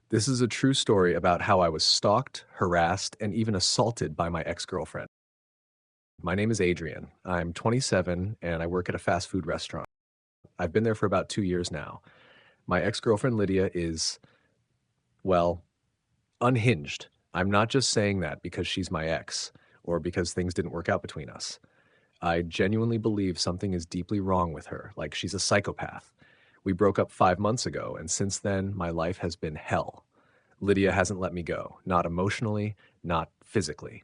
This is a true story about how I was stalked, harassed, and even assaulted by my ex-girlfriend. My name is Adrian. I'm 27 and I work at a fast food restaurant. I've been there for about 2 years now. My ex-girlfriend Lydia is, well, unhinged. I'm not just saying that because she's my ex or because things didn't work out between us. I genuinely believe something is deeply wrong with her, like she's a psychopath. We broke up 5 months ago, and since then, my life has been hell. Lydia hasn't let me go, not emotionally, not physically.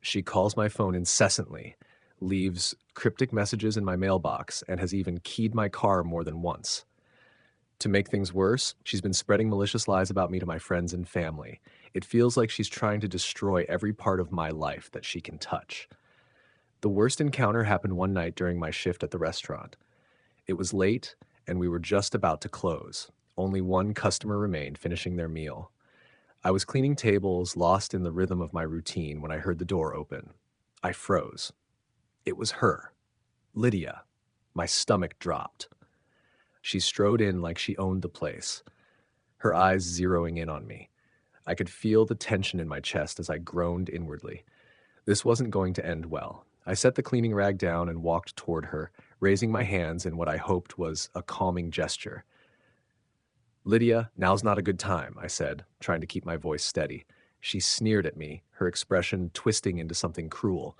She calls my phone incessantly, leaves cryptic messages in my mailbox, and has even keyed my car more than once. To make things worse, she's been spreading malicious lies about me to my friends and family. It feels like she's trying to destroy every part of my life that she can touch. The worst encounter happened one night during my shift at the restaurant. It was late, and we were just about to close. Only one customer remained, finishing their meal. I was cleaning tables, lost in the rhythm of my routine, when I heard the door open. I froze. It was her, Lydia. My stomach dropped. She strode in like she owned the place, her eyes zeroing in on me. I could feel the tension in my chest as I groaned inwardly. This wasn't going to end well. I set the cleaning rag down and walked toward her, raising my hands in what I hoped was a calming gesture. Lydia, now's not a good time, I said, trying to keep my voice steady. She sneered at me, her expression twisting into something cruel.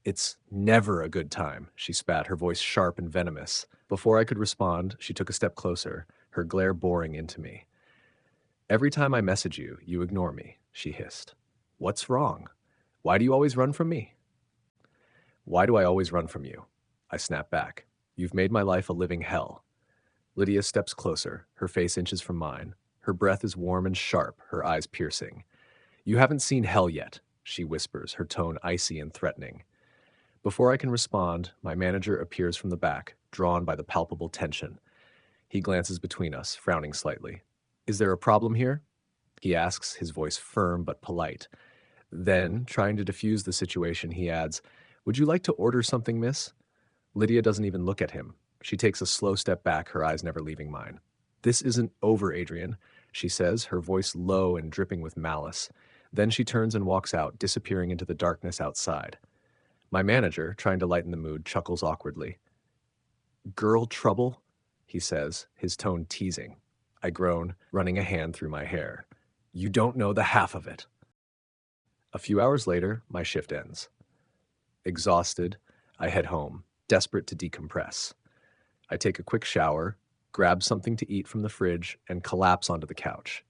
It's never a good time, she spat, her voice sharp and venomous. Before I could respond, she took a step closer, her glare boring into me. Every time I message you, you ignore me, she hissed. What's wrong? Why do you always run from me? Why do I always run from you? I snapped back. You've made my life a living hell. Lydia steps closer, her face inches from mine. Her breath is warm and sharp, her eyes piercing. You haven't seen hell yet, she whispers, her tone icy and threatening. Before I can respond, my manager appears from the back, drawn by the palpable tension. He glances between us, frowning slightly. Is there a problem here? He asks, his voice firm but polite. Then, trying to diffuse the situation, he adds, Would you like to order something, miss? Lydia doesn't even look at him. She takes a slow step back, her eyes never leaving mine. This isn't over, Adrian, she says, her voice low and dripping with malice. Then she turns and walks out, disappearing into the darkness outside. My manager, trying to lighten the mood, chuckles awkwardly. Girl trouble? He says, his tone teasing. I groan, running a hand through my hair. You don't know the half of it. A few hours later, my shift ends. Exhausted, I head home, desperate to decompress. I take a quick shower, grab something to eat from the fridge, and collapse onto the couch.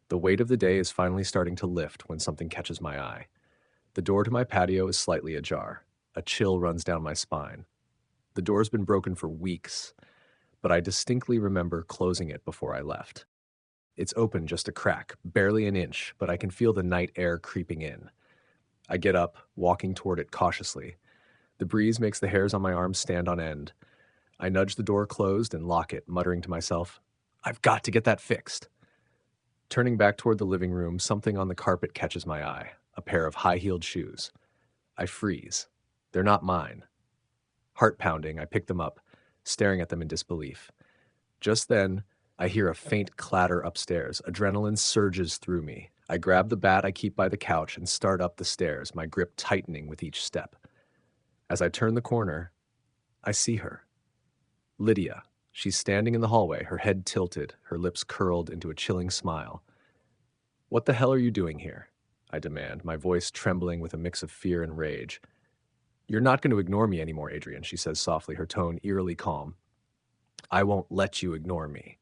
The weight of the day is finally starting to lift when something catches my eye. The door to my patio is slightly ajar. A chill runs down my spine. The door's been broken for weeks, but I distinctly remember closing it before I left. It's open just a crack, barely an inch, but I can feel the night air creeping in. I get up, walking toward it cautiously. The breeze makes the hairs on my arms stand on end. I nudge the door closed and lock it, muttering to myself, I've got to get that fixed. Turning back toward the living room, something on the carpet catches my eye, a pair of high-heeled shoes. I freeze. They're not mine. Heart pounding, I pick them up, staring at them in disbelief. Just then, I hear a faint clatter upstairs. Adrenaline surges through me. I grab the bat I keep by the couch and start up the stairs, my grip tightening with each step. As I turn the corner, I see her. Lydia. She's standing in the hallway, her head tilted, her lips curled into a chilling smile. What the hell are you doing here? I demand, my voice trembling with a mix of fear and rage. You're not going to ignore me anymore, Adrian, she says softly, her tone eerily calm. I won't let you ignore me.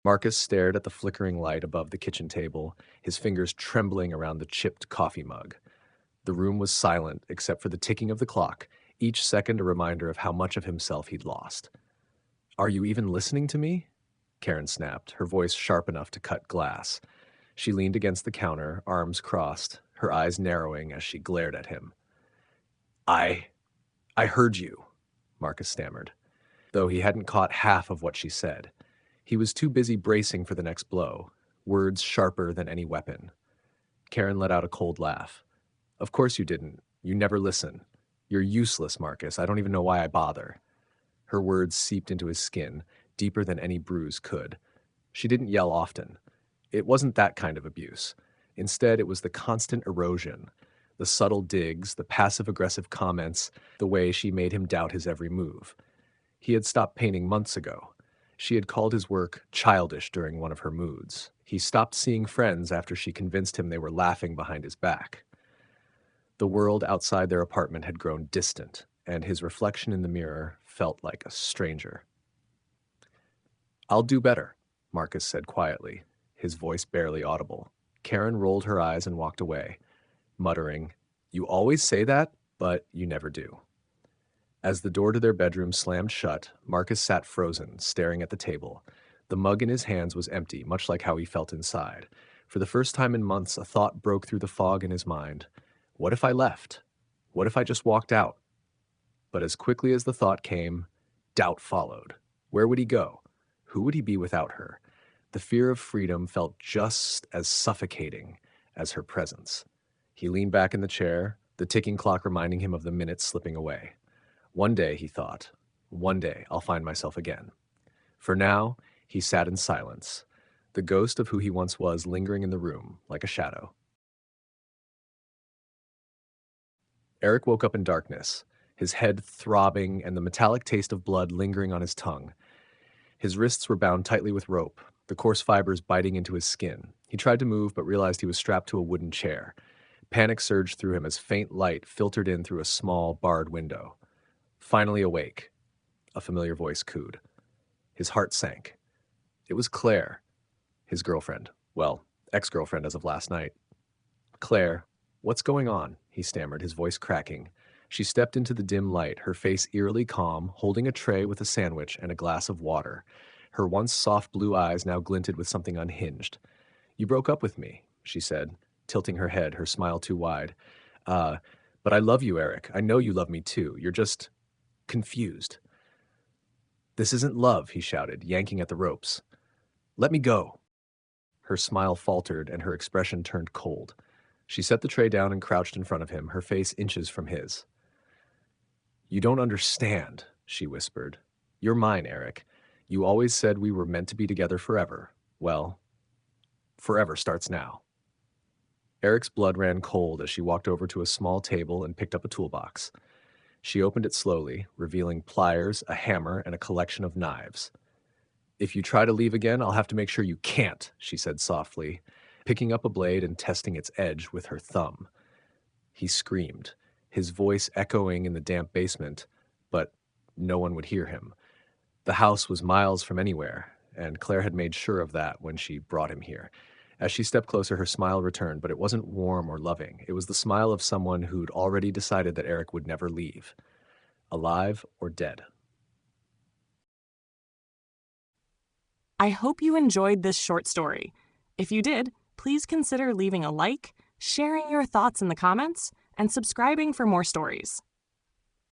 Marcus stared at the flickering light above the kitchen table, his fingers trembling around the chipped coffee mug. The room was silent except for the ticking of the clock, each second a reminder of how much of himself he'd lost. Are you even listening to me? Karen snapped, her voice sharp enough to cut glass. She leaned against the counter, arms crossed, her eyes narrowing as she glared at him. I heard you, Marcus stammered, though he hadn't caught half of what she said. He was too busy bracing for the next blow, words sharper than any weapon. Karen let out a cold laugh. Of course you didn't. You never listen. You're useless, Marcus. I don't even know why I bother. Her words seeped into his skin, deeper than any bruise could. She didn't yell often. It wasn't that kind of abuse. Instead, it was the constant erosion, the subtle digs, the passive-aggressive comments, the way she made him doubt his every move. He had stopped painting months ago. She had called his work childish during one of her moods. He stopped seeing friends after she convinced him they were laughing behind his back. The world outside their apartment had grown distant, and his reflection in the mirror felt like a stranger. "I'll do better," Marcus said quietly, his voice barely audible. Karen rolled her eyes and walked away, muttering, "You always say that, but you never do." As the door to their bedroom slammed shut, Marcus sat frozen, staring at the table. The mug in his hands was empty, much like how he felt inside. For the first time in months, a thought broke through the fog in his mind. What if I left? What if I just walked out? But as quickly as the thought came, doubt followed. Where would he go? Who would he be without her? The fear of freedom felt just as suffocating as her presence. He leaned back in the chair, the ticking clock reminding him of the minutes slipping away. One day, he thought, one day I'll find myself again. For now, he sat in silence, the ghost of who he once was lingering in the room like a shadow. Eric woke up in darkness, his head throbbing and the metallic taste of blood lingering on his tongue. His wrists were bound tightly with rope, the coarse fibers biting into his skin. He tried to move but realized he was strapped to a wooden chair. Panic surged through him as faint light filtered in through a small, barred window. Finally awake, a familiar voice cooed. His heart sank. It was Claire, his girlfriend. Well, ex-girlfriend as of last night. "Claire, what's going on?" he stammered, his voice cracking. She stepped into the dim light, her face eerily calm, holding a tray with a sandwich and a glass of water. Her once soft blue eyes now glinted with something unhinged. "You broke up with me," she said, tilting her head, her smile too wide. But I love you, Eric. I know you love me too. You're just confused." "This isn't love," he shouted, yanking at the ropes. "Let me go." Her smile faltered and her expression turned cold. She set the tray down and crouched in front of him, her face inches from his. "You don't understand," she whispered. "You're mine, Eric. You always said we were meant to be together forever. Well, forever starts now." Eric's blood ran cold as she walked over to a small table and picked up a toolbox. She opened it slowly, revealing pliers, a hammer, and a collection of knives. "If you try to leave again, I'll have to make sure you can't," she said softly, picking up a blade and testing its edge with her thumb. He screamed, his voice echoing in the damp basement, but no one would hear him. The house was miles from anywhere, and Claire had made sure of that when she brought him here. As she stepped closer, her smile returned, but it wasn't warm or loving. It was the smile of someone who'd already decided that Eric would never leave, alive or dead. I hope you enjoyed this short story. If you did, please consider leaving a like, sharing your thoughts in the comments, and subscribing for more stories.